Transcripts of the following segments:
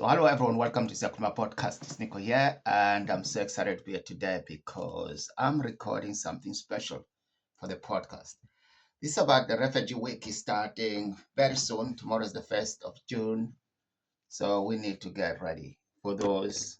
So, hello everyone, welcome to Sakuma Podcast. It's Nico here, and I'm so excited to be here today because I'm recording something special for the podcast. This is about the Refugee Week is starting very soon. Tomorrow is the 1st of June, so we need to get ready for those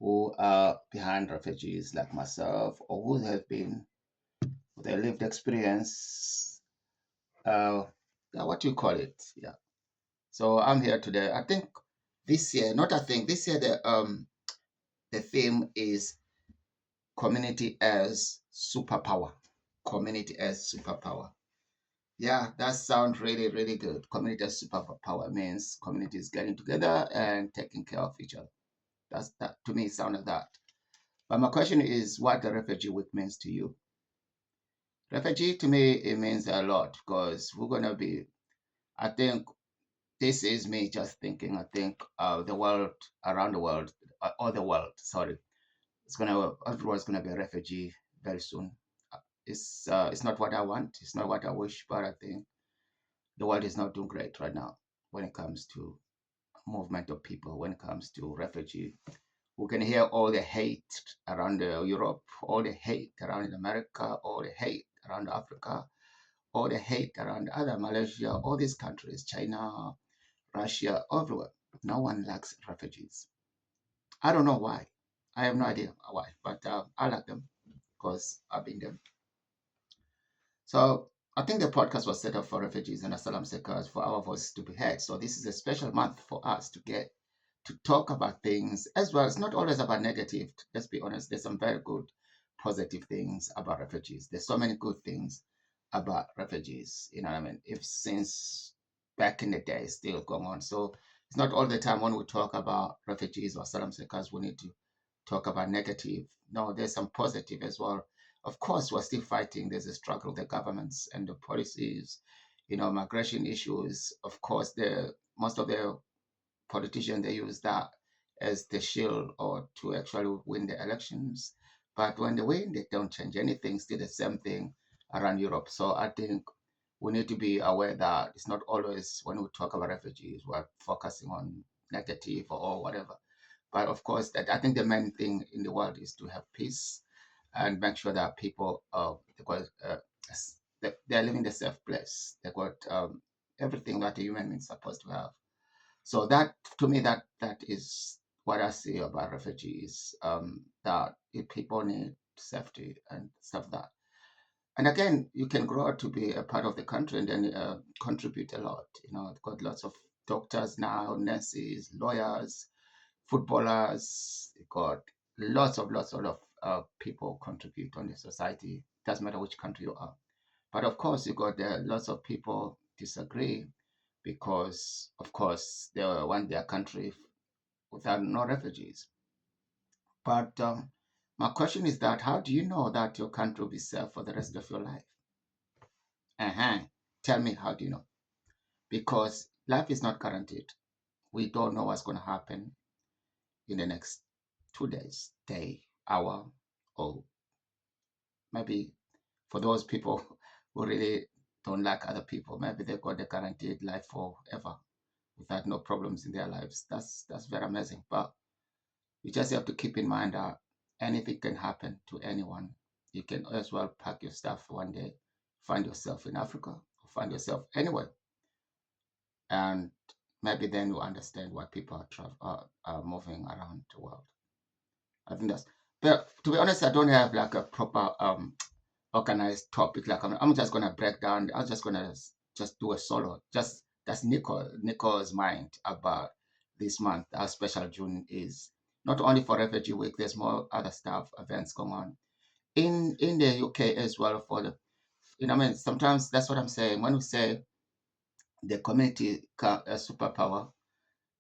who are behind refugees like myself or who have been with their lived experience. What do you call it? Yeah. So I'm here today. I think this year, not I think this year the theme is community as superpower. Community as superpower. Yeah, that sounds really, really good. Community as superpower means communities getting together and taking care of each other. That's that to me sound like that. But my question is what the refugee week means to you. Refugee to me it means a lot because we're gonna be I think this is me just thinking. I think the world around the world, or the world, sorry, everyone's gonna be a refugee very soon. It's not what I want. It's not what I wish, but I think the world is not doing great right now when it comes to movement of people. When it comes to refugee, we can hear all the hate around Europe, all the hate around America, all the hate around Africa, all the hate around other Malaysia, all these countries, China, Russia, everywhere. No one likes refugees. I don't know why. I have no idea why, but I like them because I've been there. So I think the podcast was set up for refugees and asylum seekers for our voices to be heard. So this is a special month for us to get to talk about things as well. It's not always about negative. Let's be honest. There's some very good, positive things about refugees. There's so many good things about refugees. You know what I mean? If since back in the day, still going on. So it's not all the time when we talk about refugees or asylum seekers, we need to talk about negative. No, there's some positive as well. Of course, we're still fighting. There's a struggle, the governments and the policies, migration issues. Of course, most of the politicians they use that as the shield or to actually win the elections. But when they win, they don't change anything. Still the same thing around Europe. So I think we need to be aware that it's not always when we talk about refugees, we're focusing on negative or whatever. But of course, that I think the main thing in the world is to have peace and make sure that people they're living in a safe place. They got everything that a human being is supposed to have. So that to me that is what I see about refugees. That if people need safety and stuff that. And again, you can grow up to be a part of the country and then contribute a lot. They've got lots of doctors now, nurses, lawyers, footballers. They got lots of people contribute on the society. Doesn't matter which country you are. But of course, you got lots of people disagree because, of course, they want their country without no refugees. But my question is that how do you know that your country will be safe for the rest of your life? Uh-huh. Tell me, how do you know? Because life is not guaranteed. We don't know what's going to happen in the next 2 days, day, hour, or maybe for those people who really don't like other people, maybe they've got the guaranteed life forever without no problems in their lives. That's very amazing. But you just have to keep in mind that anything can happen to anyone. You can as well pack your stuff one day, find yourself in Africa, or find yourself anywhere, and maybe then you understand why people are moving around the world. I think that's. But to be honest, I don't have like a proper organized topic. Like I'm just gonna break down. I'm just gonna just do a solo. Just that's Nico's mind about this month. How special June is. Not only for Refugee Week. There's more other stuff, events going on in the UK as well. For the I mean, sometimes that's what I'm saying when we say the community superpower.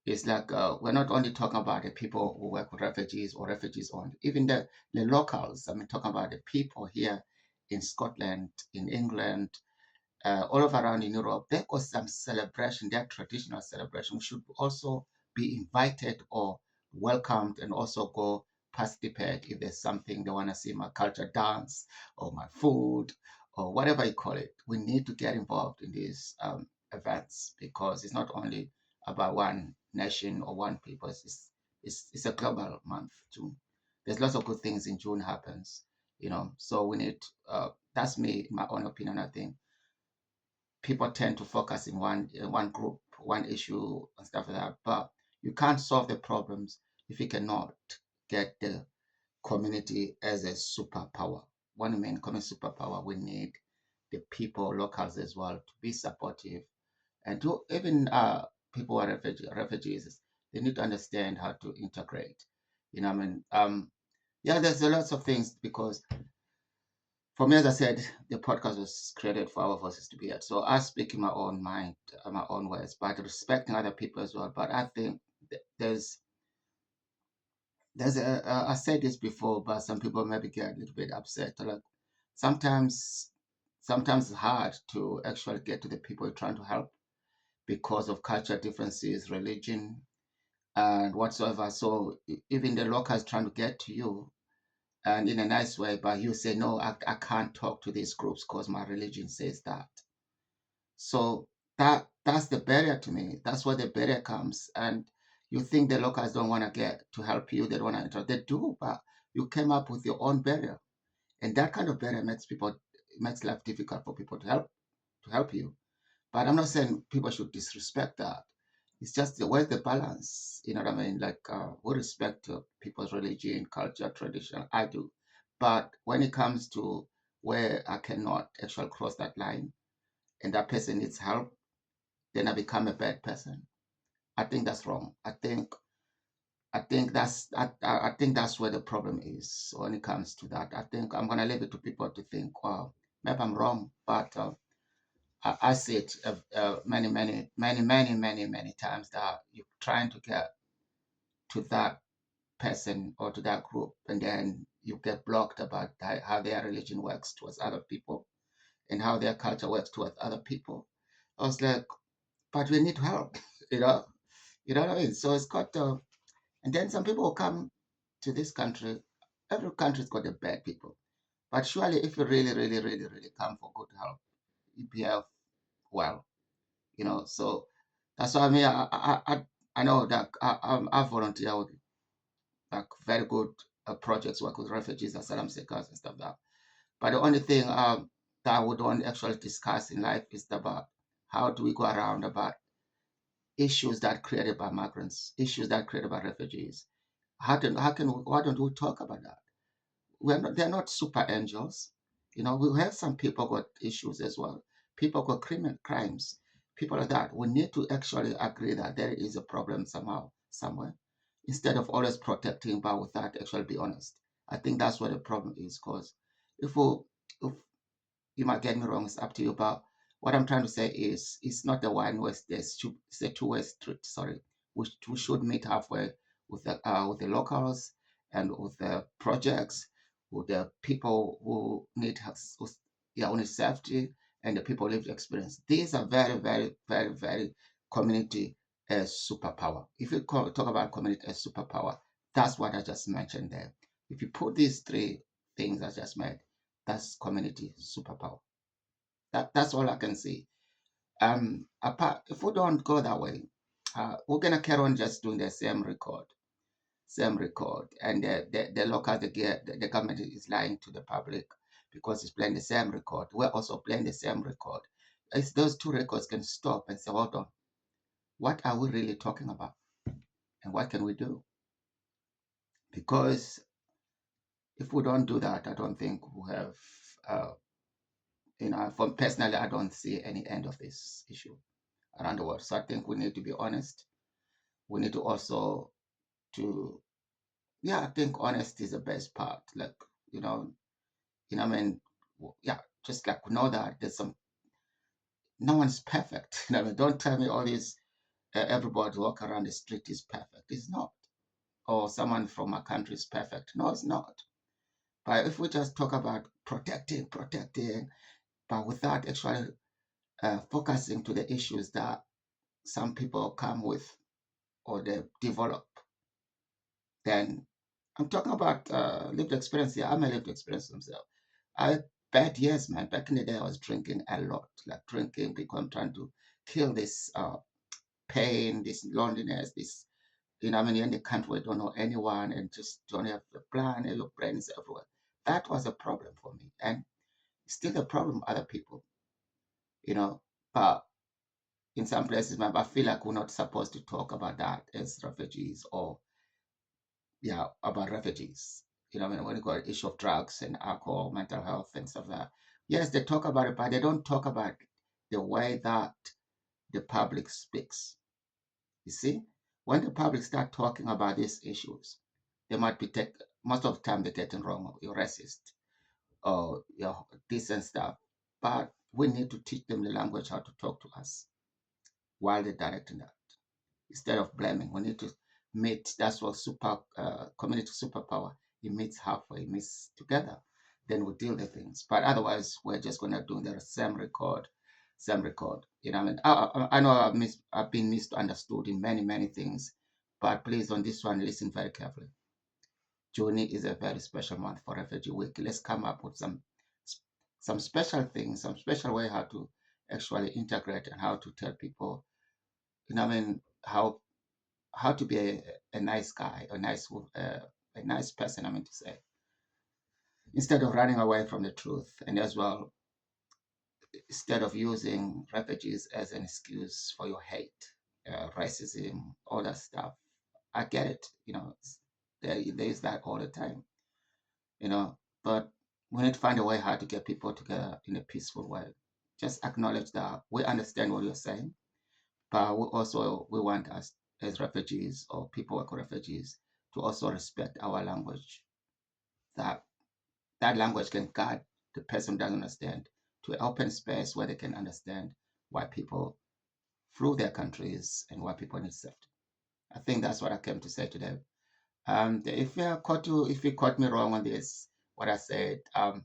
It's like we're not only talking about the people who work with refugees or refugees only, even the locals. I mean, talking about the people here in Scotland, in England, all over around in Europe. There was some celebration, their traditional celebration should also be invited or welcomed and also go participate if there's something they want to see, my culture dance or my food or whatever you call it. We need to get involved in these events because it's not only about one nation or one people. It's a global month, June. There's lots of good things in June happens, So we need. That's me, my own opinion. I think people tend to focus in one group, one issue, and stuff like that. But you can't solve the problems if you cannot get the community as a superpower. When we mean community superpower, we need the people, locals as well, to be supportive and to even people who are refugees, they need to understand how to integrate. Yeah, there's a lots of things because for me, as I said, the podcast was created for our voices to be heard. So I speak in my own mind, my own words, but respecting other people as well. But I think I said this before, but some people maybe get a little bit upset. Like sometimes, sometimes it's hard to actually get to the people you're trying to help because of cultural differences, religion, and whatsoever. So even the locals trying to get to you and in a nice way, but you say, no, I can't talk to these groups because my religion says that. So that's the barrier to me. That's where the barrier comes. And you think the locals don't want to get to help you, they don't want to interact. They do, but you came up with your own barrier. And that kind of barrier makes life difficult for people to help you. But I'm not saying people should disrespect that. It's just where's the balance? You know what I mean? Like we respect people's religion, culture, tradition. I do, but when it comes to where I cannot actually cross that line, and that person needs help, then I become a bad person. I think that's wrong. I think that's where the problem is when it comes to that. I think I'm gonna leave it to people to think. Wow, maybe I'm wrong, but I see it many, many, many, many, many, many times that you're trying to get to that person or to that group, and then you get blocked about how their religion works towards other people and how their culture works towards other people. I was like, but we need help, you know, what I mean. So it's got, and then some people will come to this country. Every country's got the bad people, but surely if you really, really, really, really come for good help, you behave well, So that's why I know that I volunteer with like very good projects, work with refugees, asylum seekers, and stuff like that. But the only thing that we don't actually discuss in life is about how do we go around about issues that created by migrants, issues that created by refugees. Why don't we talk about that? They're not super angels. We have some people got issues as well. People got crimes, people like that. We need to actually agree that there is a problem somehow, somewhere, instead of always protecting, but without actually be honest. I think that's where the problem is. Because if we, if you might get me wrong, it's up to you. But what I'm trying to say is it's not a one way, it's a two-way street. Sorry, we should meet halfway with the locals and with the projects, with the people who need who need safety and the people lived experience. These are very, very, very, very community as superpower. If you talk about community as superpower, that's what I just mentioned there. If you put these three things I just made, that's community superpower. That's all I can see. Apart, if we don't go that way, we're gonna carry on just doing the same record, and the local the government is lying to the public because it's playing the same record. We're also playing the same record. If those two records can stop and say, hold on, what are we really talking about, and what can we do? Because if we don't do that, I don't think we have. Uh, from personally, I don't see any end of this issue around the world. So I think we need to be honest. We need to also to yeah, I think honesty is the best part. Like, you know, I mean, yeah, just like know that there's no one's perfect. I mean, don't tell me all this. Everybody walk around the street is perfect. It's not. Or someone from a country is perfect. No, it's not. But if we just talk about protecting, but without actually focusing to the issues that some people come with or they develop, then I'm talking about lived experience here. I'm a lived experience myself. I bad years, man. Back in the day, I was drinking a lot, like drinking because I'm trying to kill this. pain, this loneliness, this, I mean, you're in the country where you don't know anyone and just don't have a plan and your brain is everywhere. That was a problem for me. And still a problem for other people, you know. But in some places, I feel like we're not supposed to talk about that as refugees or, yeah, about refugees. When you got issue of drugs and alcohol, mental health and stuff like that. Yes, they talk about it, but they don't talk about the way that the public speaks. You see, when the public start talking about these issues, they might be most of the time they're getting wrong. You're racist or you're this and stuff. But we need to teach them the language how to talk to us while they're directing that. Instead of blaming, we need to meet. That's what community superpower. It meets halfway, it meets together. Then we deal with things. But otherwise, we're just gonna do the same record, same record. I know I've been misunderstood in many many things, but please on this one listen very carefully. June is a very special month for Refugee Week. Let's come up with some special things, some special way how to actually integrate and how to tell people, how to be a nice guy, a nice person. I mean to say, instead of running away from the truth, and as well, instead of using refugees as an excuse for your hate, racism, all that stuff. I get it. There is that all the time. You know, but we need to find a way how to get people together in a peaceful way. Just acknowledge that we understand what you're saying, but we want us as refugees or people who are refugees to also respect our language. That that language can guide the person who doesn't understand to an open space where they can understand why people through their countries and why people need safety. I think that's what I came to say today. If you caught me wrong on this, what I said,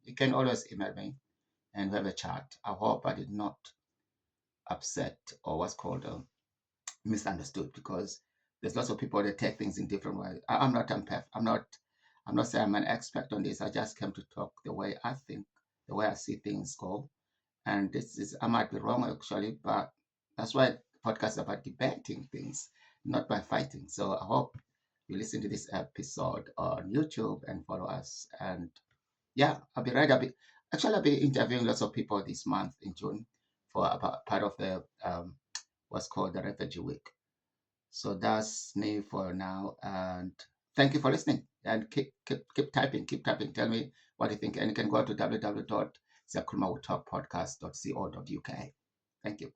you can always email me and we have a chat. I hope I did not upset or what's called misunderstood, because there's lots of people that take things in different ways. I'm not empath. I'm not saying I'm an expert on this. I just came to talk the way I think, the way I see things go. And I might be wrong actually, but that's why podcast is about debating things, not by fighting. So I hope you listen to this episode on YouTube and follow us. And yeah, I'll be interviewing lots of people this month in June for about part of the what's called the Refugee Week. So that's me for now. And thank you for listening. And keep typing, keep typing. Tell me what you think. And you can go to www.zakrumawutalkpodcast.co.uk. Thank you.